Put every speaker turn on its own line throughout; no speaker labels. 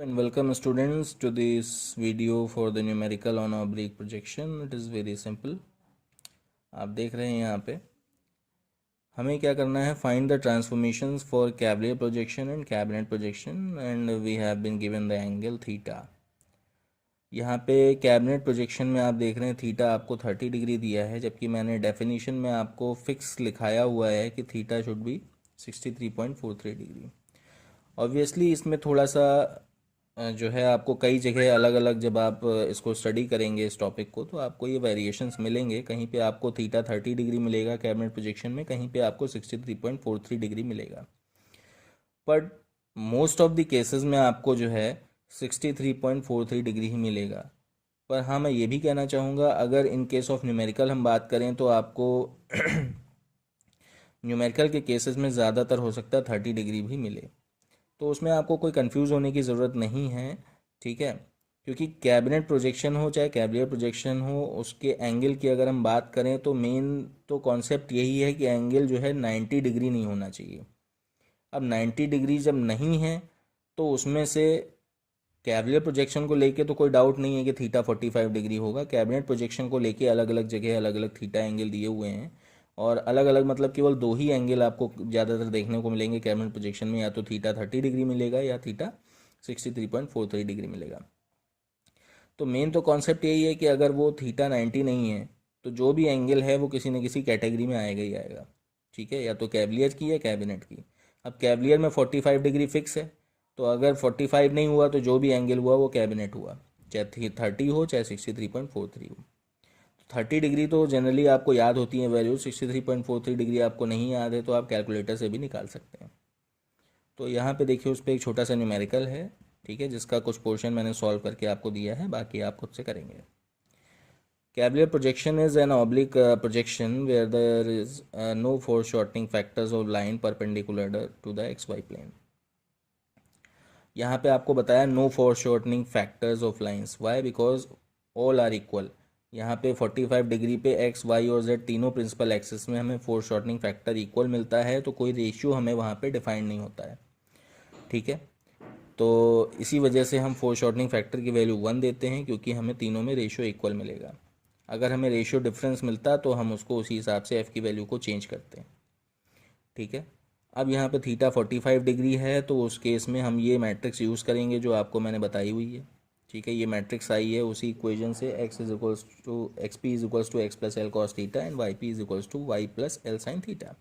And welcome students to this video for the numerical on oblique projection. It is very simple. आप देख रहे हैं यहाँ पे हमें क्या करना है, find the transformations for cavalier projection and cabinet projection and we have been given the angle theta. यहाँ पे कैबिनेट प्रोजेक्शन में आप देख रहे हैं थीटा आपको 30 डिग्री दिया है, जबकि मैंने डेफिनेशन में आपको फिक्स लिखाया हुआ है कि theta should be 63.43 degree. Obviously इसमें थोड़ा सा जो है आपको कई जगह अलग अलग जब आप इसको स्टडी करेंगे इस टॉपिक को तो आपको ये वेरिएशंस मिलेंगे। कहीं पे आपको थीटा 30 डिग्री मिलेगा कैबिनेट प्रोजेक्शन में, कहीं पे आपको 63.43 डिग्री मिलेगा, but most of the cases में आपको जो है 63.43 डिग्री ही मिलेगा। पर हाँ, मैं ये भी कहना चाहूँगा अगर इन केस ऑफ न्यूमेरिकल हम बात करें तो आपको न्यूमेरिकल के केसेस में ज़्यादातर हो सकता है 30 डिग्री भी मिले, तो उसमें आपको कोई कंफ्यूज होने की ज़रूरत नहीं है, ठीक है। क्योंकि कैबिनेट प्रोजेक्शन हो चाहे कैबिलियर प्रोजेक्शन हो, उसके एंगल की अगर हम बात करें तो मेन तो कॉन्सेप्ट यही है कि एंगल जो है 90 डिग्री नहीं होना चाहिए। अब 90 डिग्री जब नहीं है तो उसमें से कैबिलियर प्रोजेक्शन को लेके तो कोई डाउट नहीं है कि थीटा 45 डिग्री होगा। कैबिनेट प्रोजेक्शन को लेके अलग अलग जगह अलग अलग थीटा एंगल दिए हुए हैं, और अलग अलग मतलब केवल दो ही एंगल आपको ज़्यादातर देखने को मिलेंगे कैबिनेट प्रोजेक्शन में, या तो थीटा 30 डिग्री मिलेगा या थीटा 63.43 डिग्री मिलेगा। तो मेन तो कॉन्सेप्ट यही है कि अगर वो थीटा 90 नहीं है तो जो भी एंगल है वो किसी न किसी कैटेगरी में आएगा ही आएगा, ठीक है, या तो कैबिलियर की या कैबिनेट की। अब कैबिलियर में 45 डिग्री फिक्स है, तो अगर 45 नहीं हुआ तो जो भी एंगल हुआ वो कैबिनेट हुआ, चाहे 30 हो चाहे 63.43 हो। 30 डिग्री तो जनरली आपको याद होती है वैल्यू, 63.43 डिग्री आपको नहीं याद है तो आप कैलकुलेटर से भी निकाल सकते हैं। तो यहाँ पे देखिए उस पर एक छोटा सा न्यूमेरिकल है, ठीक है, जिसका कुछ पोर्शन मैंने सॉल्व करके आपको दिया है, बाकी आप खुद से करेंगे। Cavalier projection is an oblique projection where there is no foreshortening factors of line perpendicular to the x y plane. यहाँ पे आपको बताया no foreshortening factors of lines, y, because all are equal. यहाँ पे 45 डिग्री पे x y और z तीनों principal axis में हमें फोरशॉर्टनिंग फैक्टर इक्वल मिलता है, तो कोई रेशियो हमें वहाँ पे डिफाइन नहीं होता है, ठीक है। तो इसी वजह से हम फोरशॉर्टनिंग फैक्टर की वैल्यू 1 देते हैं, क्योंकि हमें तीनों में रेशियो इक्वल मिलेगा। अगर हमें रेशियो डिफरेंस मिलता तो हम उसको उसी हिसाब से एफ़ की वैल्यू को चेंज करते हैं, ठीक है। अब यहाँ पे थीटा 45 डिग्री है, तो उस केस में हम ये मैट्रिक्स यूज़ करेंगे जो आपको मैंने बताई हुई है, ठीक है। ये मैट्रिक्स आई है उसी इक्वेशन से, X is equals to X P is equals to X plus L cos theta and Y P is equals to Y plus L sine theta.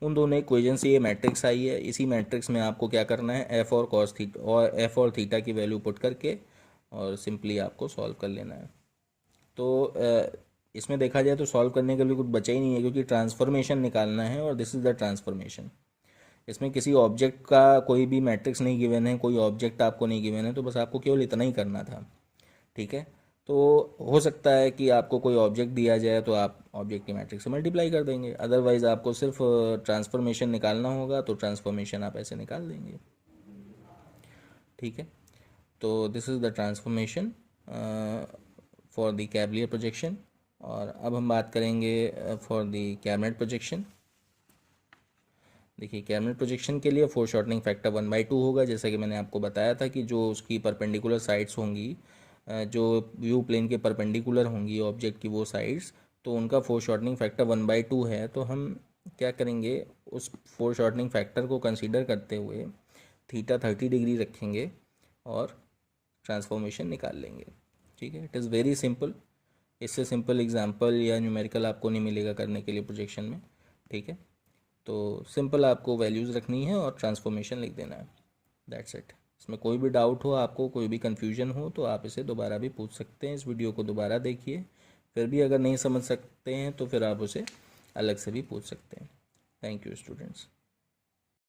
उन दोनों इक्वेशन से ये मैट्रिक्स आई है। इसी मैट्रिक्स में आपको क्या करना है, एफ और कॉस थीटा और एफ और थीटा की वैल्यू पुट करके और सिंपली आपको सॉल्व कर लेना है। तो इसमें देखा जाए तो सॉल्व करने के लिए कुछ बचा ही नहीं है, क्योंकि ट्रांसफॉर्मेशन निकालना है और दिस इज़ द ट्रांसफॉर्मेशन। इसमें किसी ऑब्जेक्ट का कोई भी मैट्रिक्स नहीं गिवन है, कोई ऑब्जेक्ट आपको नहीं गिवन है, तो बस आपको केवल इतना ही करना था, ठीक है। तो हो सकता है कि आपको कोई ऑब्जेक्ट दिया जाए तो आप ऑब्जेक्ट की मैट्रिक्स से मल्टीप्लाई कर देंगे, अदरवाइज़ आपको सिर्फ ट्रांसफॉर्मेशन निकालना होगा, तो ट्रांसफॉर्मेशन आप ऐसे निकाल देंगे, ठीक है। तो this is the transformation for the cavalier projection. और अब हम बात करेंगे फॉर द कैबिनेट प्रोजेक्शन। देखिए कैबिनेट प्रोजेक्शन के लिए फोरशॉर्टनिंग फैक्टर 1/2 होगा, जैसा कि मैंने आपको बताया था कि जो उसकी परपेंडिकुलर साइड्स होंगी, जो व्यू प्लेन के परपेंडिकुलर होंगी ऑब्जेक्ट की वो साइड्स, तो उनका फोरशॉर्टनिंग फैक्टर 1/2 है। तो हम क्या करेंगे, उस फोरशॉर्टनिंग फैक्टर को कंसीडर करते हुए थीटा 30 डिग्री रखेंगे और ट्रांसफॉर्मेशन निकाल लेंगे, ठीक है। इट इज़ वेरी सिंपल, इससे सिंपल एग्जांपल या न्यूमेरिकल आपको नहीं मिलेगा करने के लिए प्रोजेक्शन में, ठीक है। तो सिंपल आपको वैल्यूज़ रखनी है और ट्रांसफॉर्मेशन लिख देना है, दैट्स इट। इसमें कोई भी डाउट हो, आपको कोई भी कन्फ्यूजन हो तो आप इसे दोबारा भी पूछ सकते हैं। इस वीडियो को दोबारा देखिए, फिर भी अगर नहीं समझ सकते हैं तो फिर आप उसे अलग से भी पूछ सकते हैं। Thank you students.